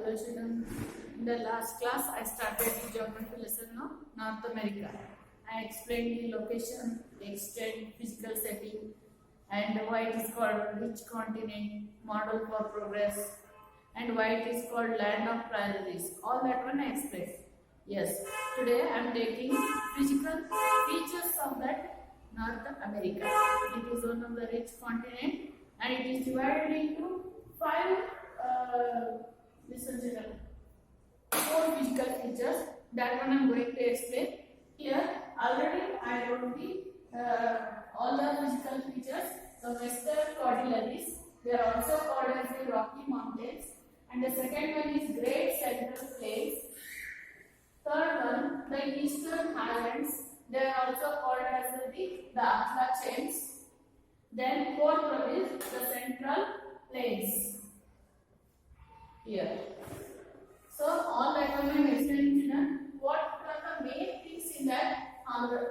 Hello children. In the last class I started the geography lesson of North America. I explained the location, the extent, physical setting and why it is called rich continent, model for progress and why it is called land of prairies. All that one I explained. Yes, today I am taking physical features of that North America. It is one of the rich continent and it is divided into five four physical features. That one I am going to explain. Here already I wrote the all the physical features. The western cordilleras, they are also called as the Rocky Mountains, and the second one is Great Central Plains. Third one, the Eastern Highlands, they are also called as the Appalachians. Then fourth one is the Central Plains. Here. So all that one I am explaining to what are the main things in that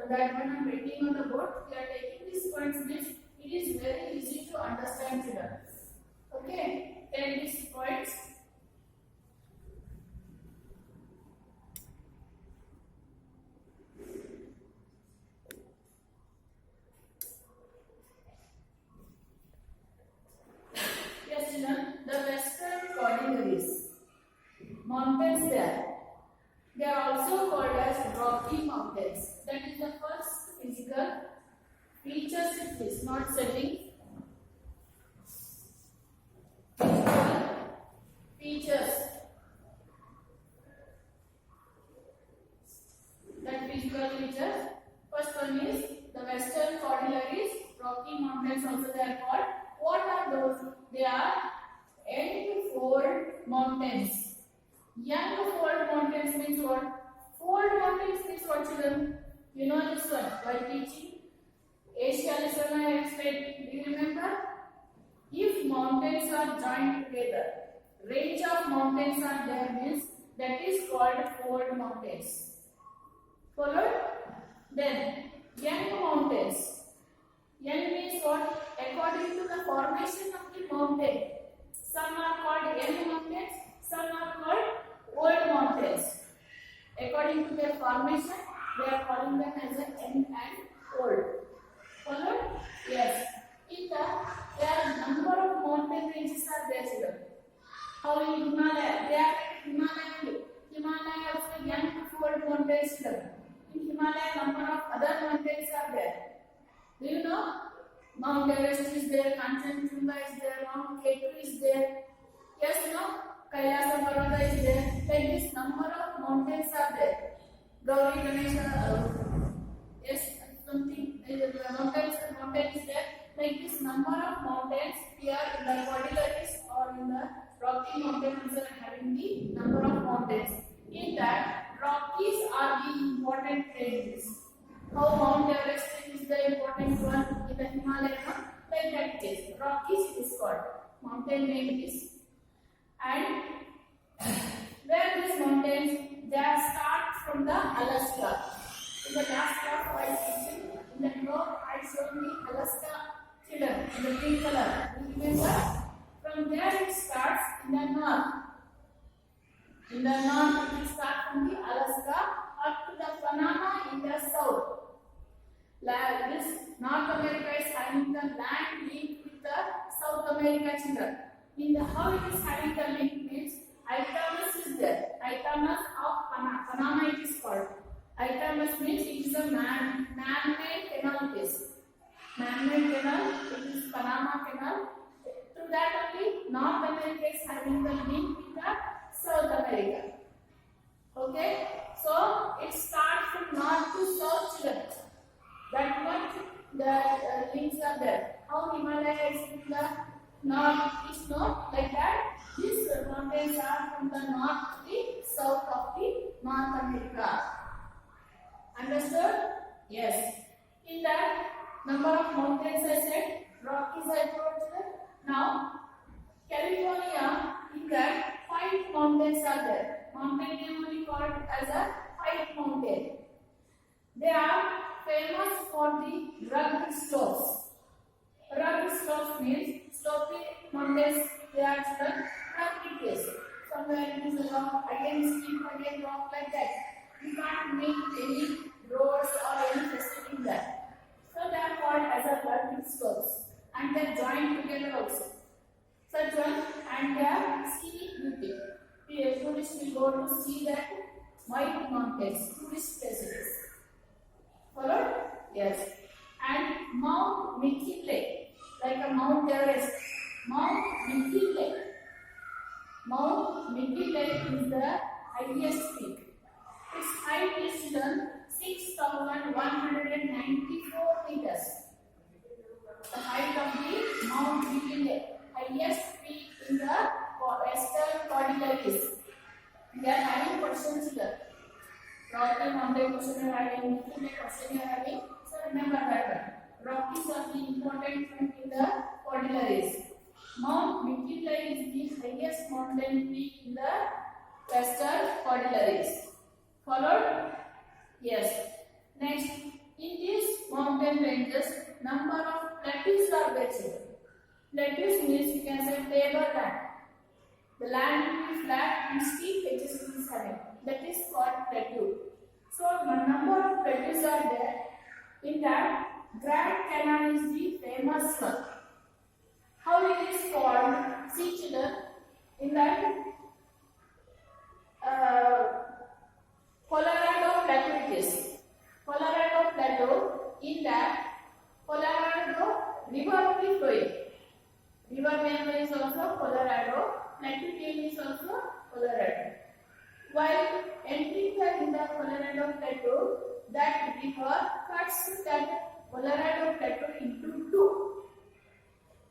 that one I am writing on the board. We are taking these points means it is very easy to understand children. Okay, take these points. Yes children, the western cordilleras, mountains there. They are also called as Rocky Mountains. That is the first physical features it is not setting. Physical features. That physical features. First one is the western cordilleras, Rocky Mountains also they are called. What are those? They are N-fold mountains. Young fold mountains means what? Fold mountains means what children? You know this one while teaching Asia lesson I explained. Do you remember? If mountains are joined together, range of mountains are there means that is called fold mountains. Followed? Then young mountains. Young means what? According to the formation of the mountain. Some are called young mountains, some are called old mountains. According to their formation, they are calling them as a young and old. Followed? Yes. In that, there are number of mountain ranges are there children. How in Himalaya? They are Himalaya. Himalaya also young fold mountains children. In Himalaya, number of other mountains are there. Do you know? Mount Everest is there, Kanchenjunga is there, Mount K2 is there. Yes, no? Kailasa Parvata is there. Like this number of mountains are there. Gauri Ganesha, yes, something, mountain is there. Like this number of mountains here in the cordilleras or in the Rocky Mountains are having the number of mountains. In that, Rockies are the important ranges. How Mount Everest is the important one in the Himalaya, like that case. Rockies is called. Mountain name is. And where these mountains, they start from the Alaska. In the last class I teaching, in the north I showed the Alaska children in the green color. Do you remember? From there it starts in the north. In the north it will start from the Alaska up to the Panama in the south. This North America is having the land link with the South America children. In the how it is having the link means Isthmus is there. Isthmus of Panama it is called. Isthmus means it is a man-made canal case. Man-made canal, it is Panama canal. Through that only North America is having the link with the South America. Okay, so it starts from north to south children. That one the links are there. How Himalaya is in the north, east, north, like that. These mountains are from the north to the south of the North America. Understood? Yes. In that number of mountains I said, Rockies I told you. Now California, in that 5 mountains are there. Mountain name only called as a 5 mountain. They are famous for the rugged slopes. Rugged slopes means sloping mountains, they are rugged. where it is a rock, again steep, again rock, like that. You can't make any roads or any facility there. So they are called as a vertical slopes and they are joined together also. Such one, and they are scenic beauty. Tourists will go to see that white mountains, tourist places. Followed? Yes. And Mount McKinley, like a Mount Everest. Mount McKinley. Mount McKinley is the highest peak. Its height is 6,194 meters. The height of the Mount McKinley, highest peak in the Western Cordilleras. We are having questions here. Rocky mountain question you are having, McKinley question you are having. So remember that one. Rockies are the important point in the Cordilleras. Mount McKinley is the highest mountain peak in the Western Cordilleras. Followed? Yes. Next, in these mountain ranges, number of plateaus are there. Plateaus means you can say table land. The land will be flat and steep edges will be having. That is called plateau. So, the number of plateaus are there. In that, Grand Canyon is the famous one. How it is formed? See children, in that Colorado Plateau it is. Colorado Plateau, in that Colorado River will be flowing. River name is also Colorado, plateau name is also Colorado. While entering in the Colorado Plateau, that river cuts that Colorado Plateau into two.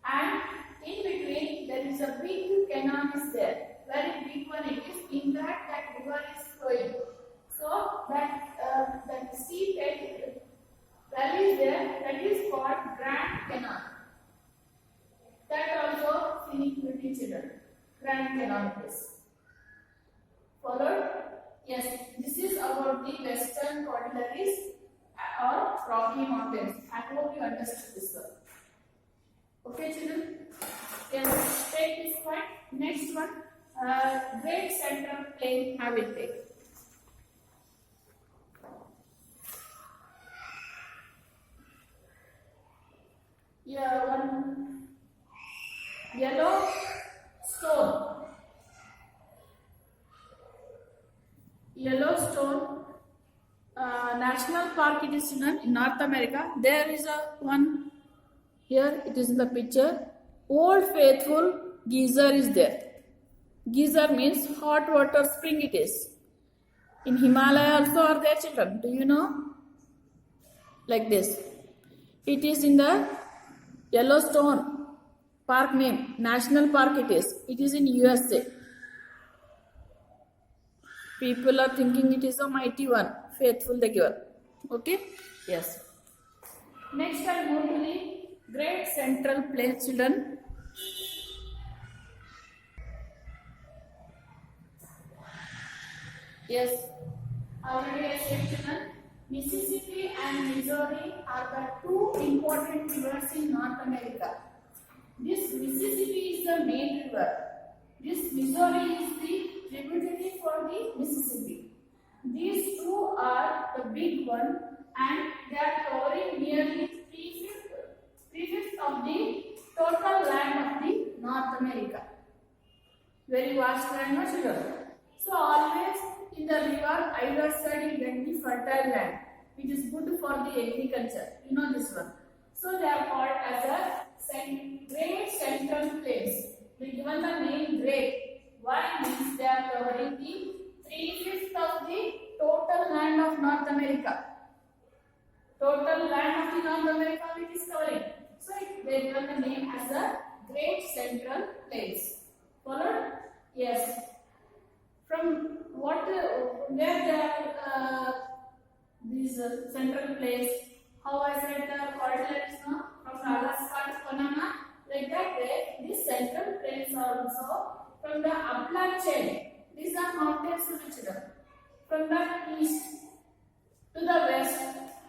And in between there is a big canyon is there. Very big one it is. In that river is flowing. So that steep valley is there. That is called Grand Canyon. That also scenic beauty children. Grand Canyon is. Followed? Yes. This is about the Western Cordilleras or Rocky Mountains. I hope you understood this one. Okay, children. Yes. Take this one. Next one. Great Central Plain. I will take. Yeah, one Yellowstone. Yellowstone National Park it is in North America. There is a one here. It is in the picture. Old Faithful Geyser is there. Geyser means hot water spring. It is in Himalaya also are there children. Do you know? Like this. It is in the Yellowstone Park name, National Park it is. It is in USA. People are thinking it is a mighty one, faithful the giver. Okay? Yes. Next I go to the Great Central Plain children. Yes. Already I said children, Mississippi and Missouri are the two important rivers in North America. This Mississippi is the main river. This Missouri is the tributary for the Mississippi. These two are the big one and they are covering nearly 3/5 of the total land of the North America. Very vast land, no children? So always in the river either side you get the fertile land, which is good for the agriculture. You know this one. So they are called as a Great Central Plains. They given the name Great. Why? Means they are covering the 3/5 of the total land of North America. Total land of the North America which is covering. So they given the name as a Great Central Plains. Followed? Yes. From what, where they are these central plains? How I said the Cordilleras, no? From Alaska to Panama, like that way, these central plains are also from the Appalachian. These are mountains to which from the east to the west,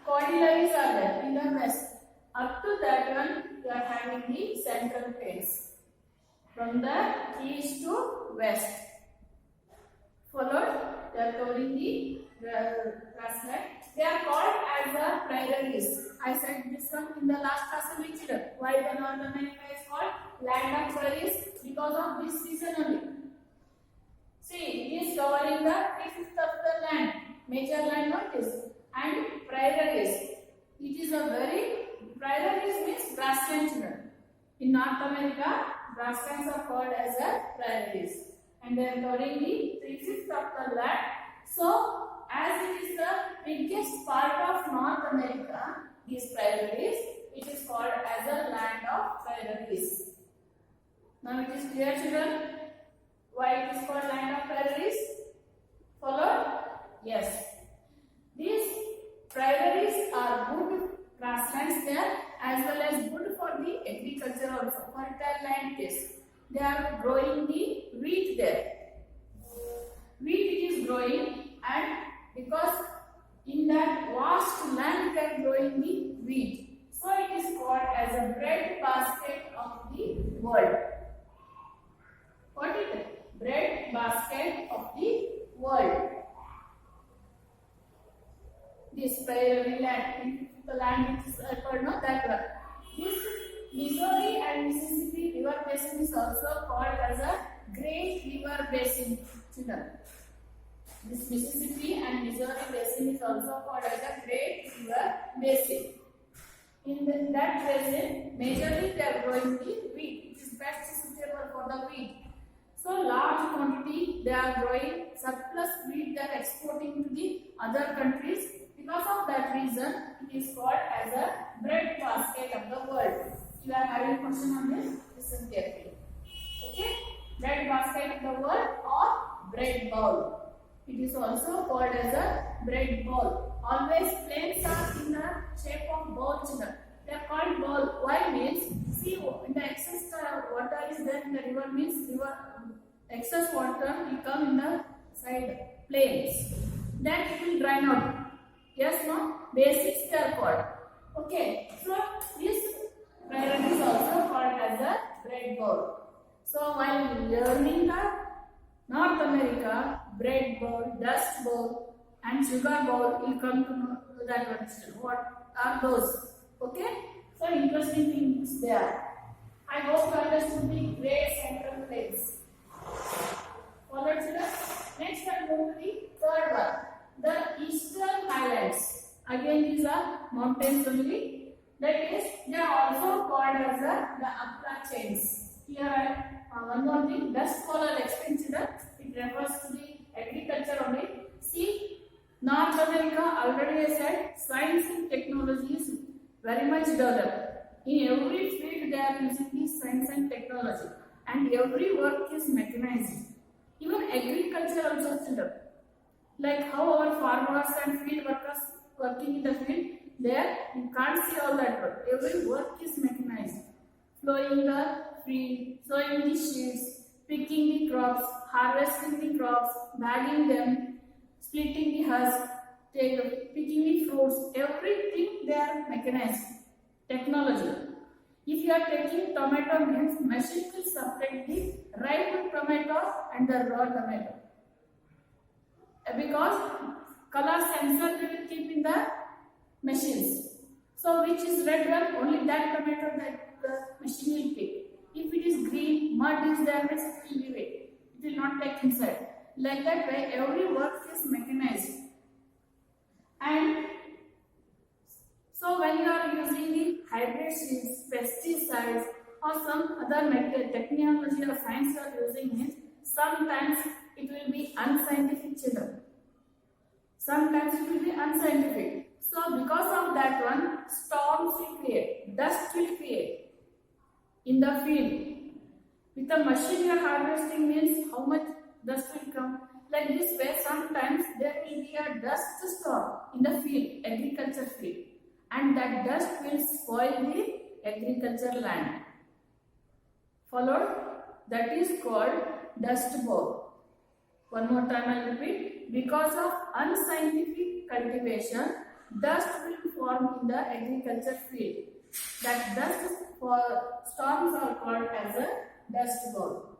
Cordilleras are there in the west. Up to that one, we are having the central plains. From the east to west. Followed, they are covering the grassland. They are called as the prairies. I said this one in the last class in which why the North America is called land of prairies, because of this reason only. See, it is covering the 3/5 of the land, major land notice, and prairies. It is a very, prairies means grassland children. In North America, grasslands are called as a prairies, and they are covering the 3/5 of the land. So, as it is the biggest part of North America, these prairies, it is called as a land of prairies. Now it is clear, children, why it is called land of prairies? Followed? Yes. These prairies are good grasslands there, as well as good for the agriculture also. Fertile land is. They are growing the wheat there. Wheat it is growing, and because in that vast land they are growing the wheat. So it is called as a bread basket of the world. What is it? Bread basket of the world. This prairie land, the land which is called no, that one. This Missouri and Mississippi river basin is also called as a Great River Basin. This Mississippi and Missouri basin is also called as a Great River Basin. In that basin, majorly they are growing the wheat. It is best suitable for the wheat. So large quantity they are growing, surplus wheat they are exporting to the other countries. Because of that reason, it is called as a bread basket of the world. You are having question on this? Listen carefully. Okay? Bread basket of the world or bread bowl. It is also called as a bread bowl. Always plains are in the shape of bowl. They are called bowl. Why means, see, in the excess water is there in the river means river excess water will come in the side plains. Then it will drain out. Yes, no? Basics they are called. Okay. So this prairie is also called as a bread bowl. So while learning the North America, bread bowl, dust bowl, and sugar bowl, will come to know that one. What are those? Okay? So interesting things there. I hope you understood the Great Central Plains. Followed, children. Next, I go to the third one. The Eastern Highlands. Again, these are mountains only. That is, they are also called as the Appalachians. Here, one more thing. Dust bowl I'll explain, children. It refers to the agriculture only. See, North America, already I said, science and technology is very much developed. In every field, they are using the science and technology, and every work is mechanized. Even agriculture also, children. Like how our farmers and field workers working in the field, there you can't see all that work. Every work is mechanized. Plowing the field, sowing the seeds, picking the crops, harvesting the crops, bagging them, splitting the husk, picking the fruits, everything they are mechanized. Technology. If you are taking tomato means, machine will separate the ripe tomato and the raw tomato. Because color sensor they will keep in the machines. So which is red one, only that tomato that the machine will pick. If it is green, mud is there, it will leave it. It will not take inside. Like that way, every work is mechanized. And so when you are using the hybrid seeds, pesticides, or some other technology or science you are using it, sometimes it will be unscientific, children. Sometimes it will be unscientific. So because of that one, storms will create, dust will create in the field. With the machine you are harvesting means how much dust will come. Like this way, sometimes there will be a dust storm in the field, agriculture field. And that dust will spoil the agriculture land. Followed? That is called dust bowl. One more time I will repeat. Because of unscientific cultivation, dust will form in the agriculture field. That dust for storms are called as a dust bowl.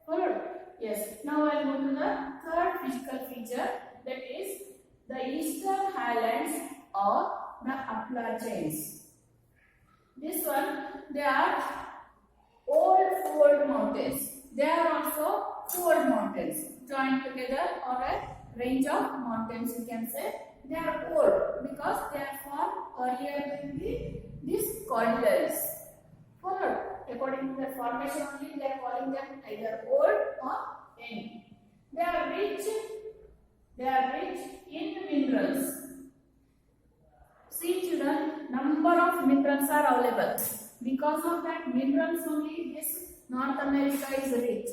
Followed? Yes. Now I will move to the third physical feature, that is the Eastern Highlands or the Appalachians. This one, they are old fold mountains. They are also fold mountains joined together, or a range of mountains you can say. They are old because they are formed earlier than these cordilleras. Followed according to their formation only, they are calling them either old or young. They are rich in minerals. See children, number of minerals are available. Because of that minerals only this North America is rich.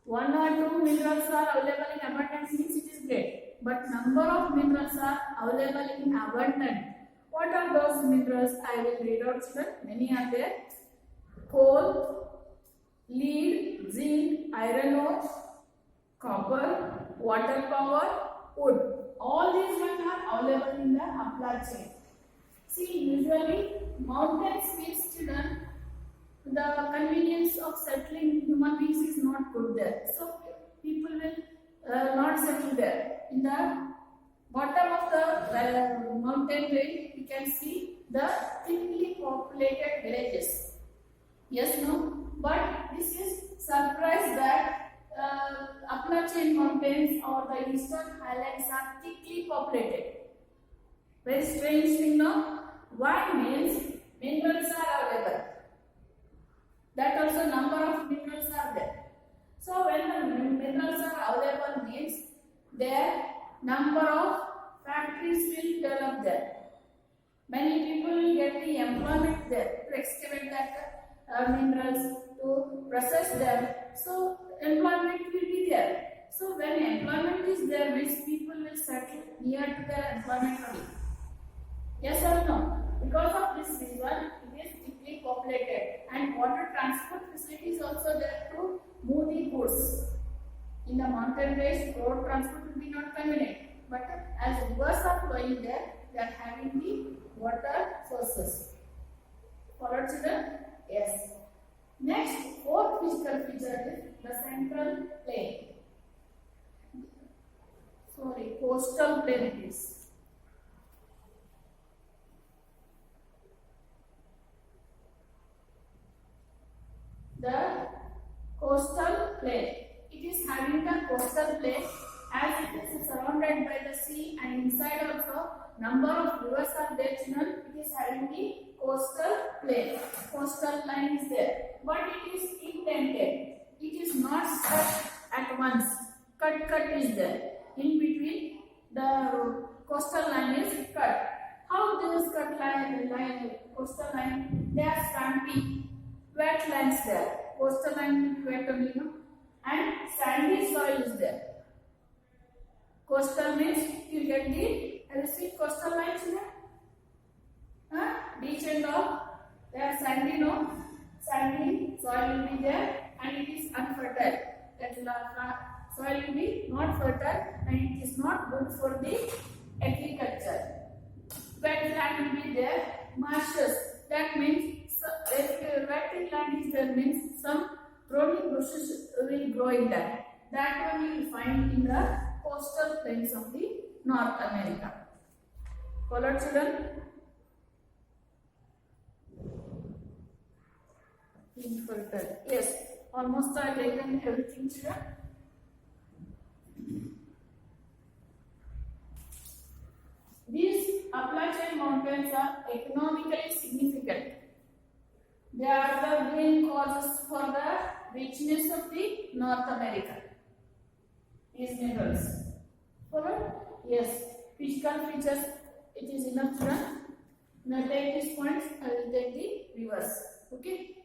1 or 2 minerals are available in abundance means it is great. But number of minerals are available in abundance. What are those minerals? I will read out children. Many are there. Coal, lead, zinc, iron ore, copper, water power, wood. All these ones are available in the Appalachian. See, usually mountains means children, the convenience of settling human beings is not good there. So people will not settle there. In the bottom of the mountain range, we can see the thinly populated villages. Yes, no? But this is surprise that Appalachian mountains or the Eastern Highlands are thickly populated. Very strange thing, no? Why means minerals are available. That also number of minerals are there. So when the minerals are available means their number of factories will develop there. Many people will get the employment there to excavate that minerals, to process them. So employment will be there. So when employment is there means people will settle near to their employment only. Yes or no? Because of this reason, it is thickly populated, and water transport facilities also there to move the goods. In the mountain range, road transport will be not convenient, but as rivers are flowing there, they are having the water sources. Follow children? Yes. Next, fourth physical feature is the central plain. Coastal plain it is. The coastal plain. It is having the coastal plain as it is surrounded by the sea, and inside also number of rivers are there children. It is having the coastal plain. Coastal line is there, but it is indented. It is not cut at once. Cut is there. In between the coastal line is cut. How this cut line coastal line? They are swampy, wetlands there. Coastal line is wet only, no? And sandy soil is there. Coastal means you get the, have you seen coastal lines here? Beach and all, they are sandy, no? Sandy soil will be there, and it is unfertile. That soil will be not fertile, and it is not good for the agriculture. Wetland will be there, marshes. That means if wet land is there means some thorny bushes will grow in that. That one you will find in the coastal plains of the North America. Follow children? Infertile. Yes, almost I taken everything children. These Appalachian mountains are economically significant. They are the main causes for the richness of the North America. These minerals. Follow? Yes. Physical features. It is enough to run. Now take these points. I will take the reverse. Okay.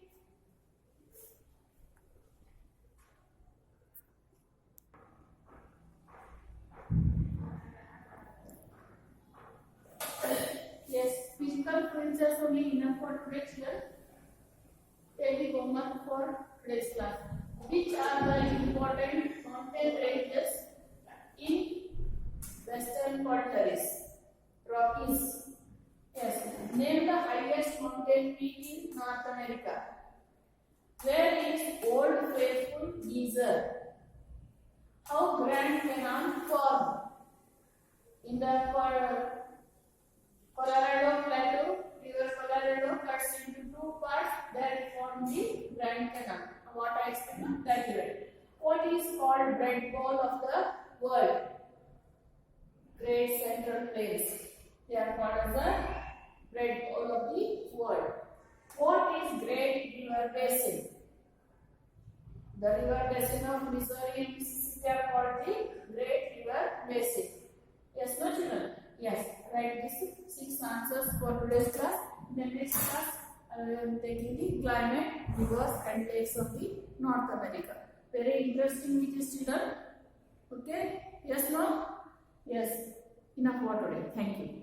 Yes. Physical features only enough for today's class. Take the homework for today's class. Which are the important mountain ranges in Western Prairies? Rockies. Yes. Name the highest mountain peak in North America. Where is Old Faithful Geyser? How Grand Canal formed? In the Colorado Plateau, River Colorado cuts into two parts that form the Grand Canal. What I explained, that river. What is called Red Ball of the world? Great Central Plains. They are called as the Red Ball of the world. What is Great River Basin? The river basin of Missouri and Mississippi are called the Great River Basin. Yes, no children? Yes. Write these 6 answers for today's class. In the next class, I am taking the climate, rivers and lakes of the North America. Very interesting with this children. Okay? Yes, no? Yes. Enough for today. Thank you.